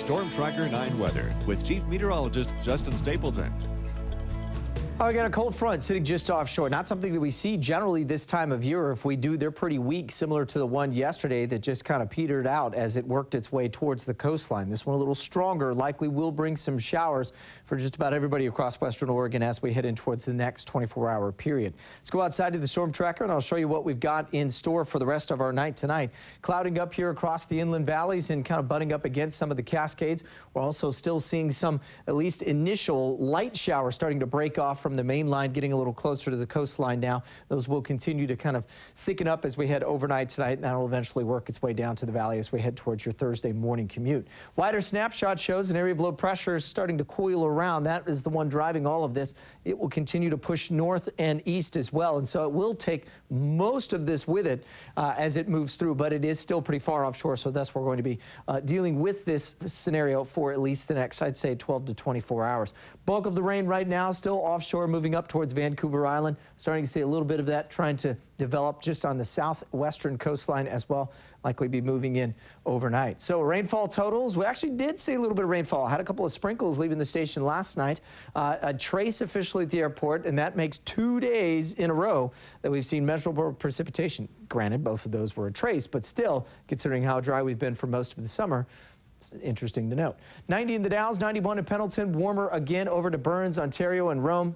Storm Tracker 9 weather with Chief Meteorologist Justin Stapleton. Oh, we got a cold front sitting just offshore. Not something that we see generally this time of year. If we do, they're pretty weak, similar to the one yesterday that just kind of petered out as it worked its way towards the coastline. This one a little stronger, likely will bring some showers for just about everybody across western Oregon as we head in towards the next 24-hour period. Let's go outside to the storm tracker, and I'll show you what we've got in store for the rest of our night tonight. Clouding up here across the inland valleys and kind of butting up against some of the Cascades. We're also still seeing some, at least initial, light showers starting to break off from the main line, getting a little closer to the coastline now. Those will continue to kind of thicken up as we head overnight tonight, and that will eventually work its way down to the valley as we head towards your Thursday morning commute. Wider snapshot shows an area of low pressure starting to coil around. That is the one driving all of this. It will continue to push north and east as well, and so it will take most of this with it as it moves through, but it is still pretty far offshore, so thus we're going to be dealing with this scenario for at least the next, I'd say, 12 to 24 hours. Bulk of the rain right now still offshore, moving up towards Vancouver Island. Starting to see a little bit of that trying to develop just on the southwestern coastline as well. Likely be moving in overnight. So rainfall totals, we actually did see a little bit of rainfall. Had a couple of sprinkles leaving the station last night. A trace officially at the airport, and that makes 2 days in a row that we've seen measurable precipitation. Granted, both of those were a trace, but still, considering how dry we've been for most of the summer, it's interesting to note. 90 in the Dalles, 91 in Pendleton, warmer again over to Burns, Ontario, and Rome.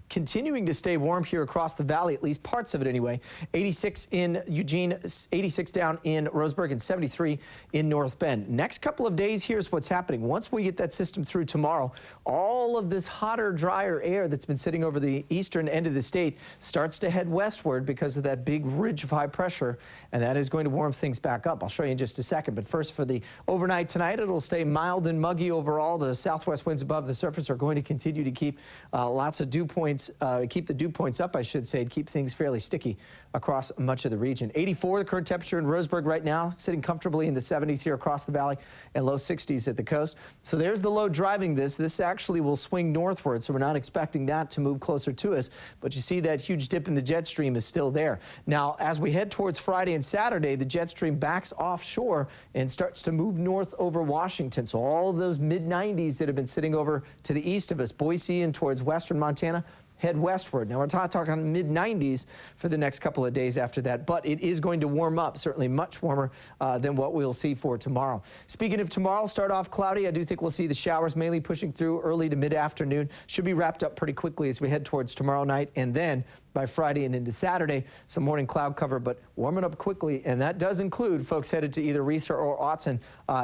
Continuing to stay warm here across the valley, at least parts of it anyway. 86 in Eugene, 86 down in Roseburg, and 73 in North Bend. Next couple of days, here's what's happening. Once we get that system through tomorrow, all of this hotter, drier air that's been sitting over the eastern end of the state starts to head westward because of that big ridge of high pressure, and that is going to warm things back up. I'll show you in just a second, but first for the overnight tonight, it'll stay mild and muggy overall. The southwest winds above the surface are going to continue to keep lots of dew points. Keep the dew points up, I should say, and keep things fairly sticky across much of the region. 84, the current temperature in Roseburg right now, sitting comfortably in the 70s here across the valley and low 60s at the coast. So there's the low driving this. This actually will swing northward, so we're not expecting that to move closer to us. But you see that huge dip in the jet stream is still there. Now, as we head towards Friday and Saturday, the jet stream backs offshore and starts to move north over Washington. So all of those mid-90s that have been sitting over to the east of us, Boise and towards western Montana, head westward. Now, we're talking mid-90s for the next couple of days after that, but it is going to warm up, certainly much warmer than what we'll see for tomorrow. Speaking of tomorrow, start off cloudy. I do think we'll see the showers mainly pushing through early to mid-afternoon. Should be wrapped up pretty quickly as we head towards tomorrow night, and then by Friday and into Saturday, some morning cloud cover, but warming up quickly, and that does include folks headed to either Reese or Autzen.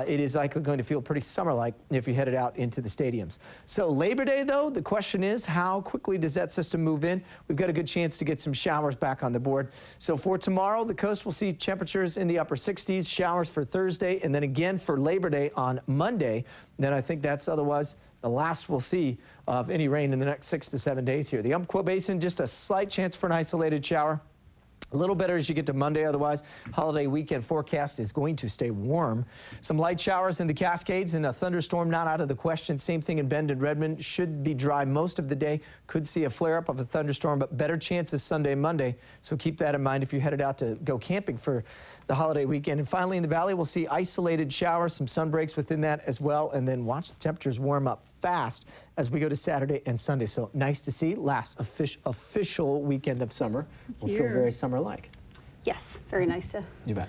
It is likely going to feel pretty summer-like if you headed out into the stadiums. So Labor Day, though, the question is, how quickly does that system move in? We've got a good chance to get some showers back on the board. So for tomorrow, the coast will see temperatures in the upper 60s, showers for Thursday, and then again for Labor Day on Monday. Then I think that's otherwise the last we'll see of any rain in the next 6 to 7 days here. The Umpqua Basin, just a slight chance for an isolated shower. A little better as you get to Monday. Otherwise, holiday weekend forecast is going to stay warm. Some light showers in the Cascades and a thunderstorm not out of the question. Same thing in Bend and Redmond. Should be dry most of the day. Could see a flare-up of a thunderstorm, but better chances Sunday, Monday. So keep that in mind if you're headed out to go camping for the holiday weekend. And finally, in the valley, we'll see isolated showers, some sun breaks within that as well. And then watch the temperatures warm up fast as we go to Saturday and Sunday. So nice to see. Last official weekend of summer will feel very summer-like. Yes, very nice to You bet.